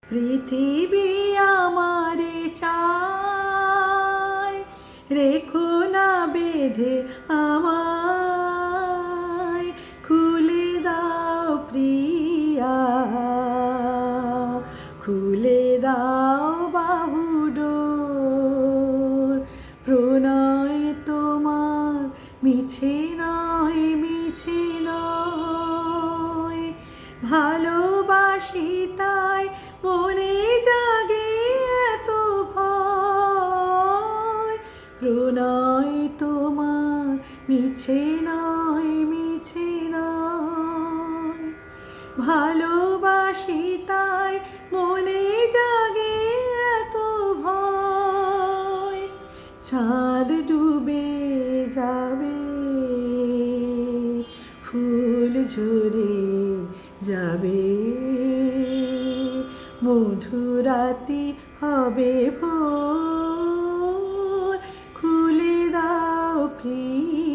পৃথিবী আমারে চায়, রেখো না বেঁধে আমায়, খুলে দাও প্রিয়া, খুলে দাও বাহুডোর। প্রণয় তোমার মিছে নয়, মিছে নয়, ভালোবাসি তাই মনে জাগে এত ভয়। প্রণয় তোমার মিছে নয়, মিছে নয়, ভালোবাসি তাই মনে জাগে এত ভয়। চাঁদ ডুবে যাবে, ফুল ঝরে যাবে, মধুরাতি হবে ভোর। খুলে দাও প্রিয়া,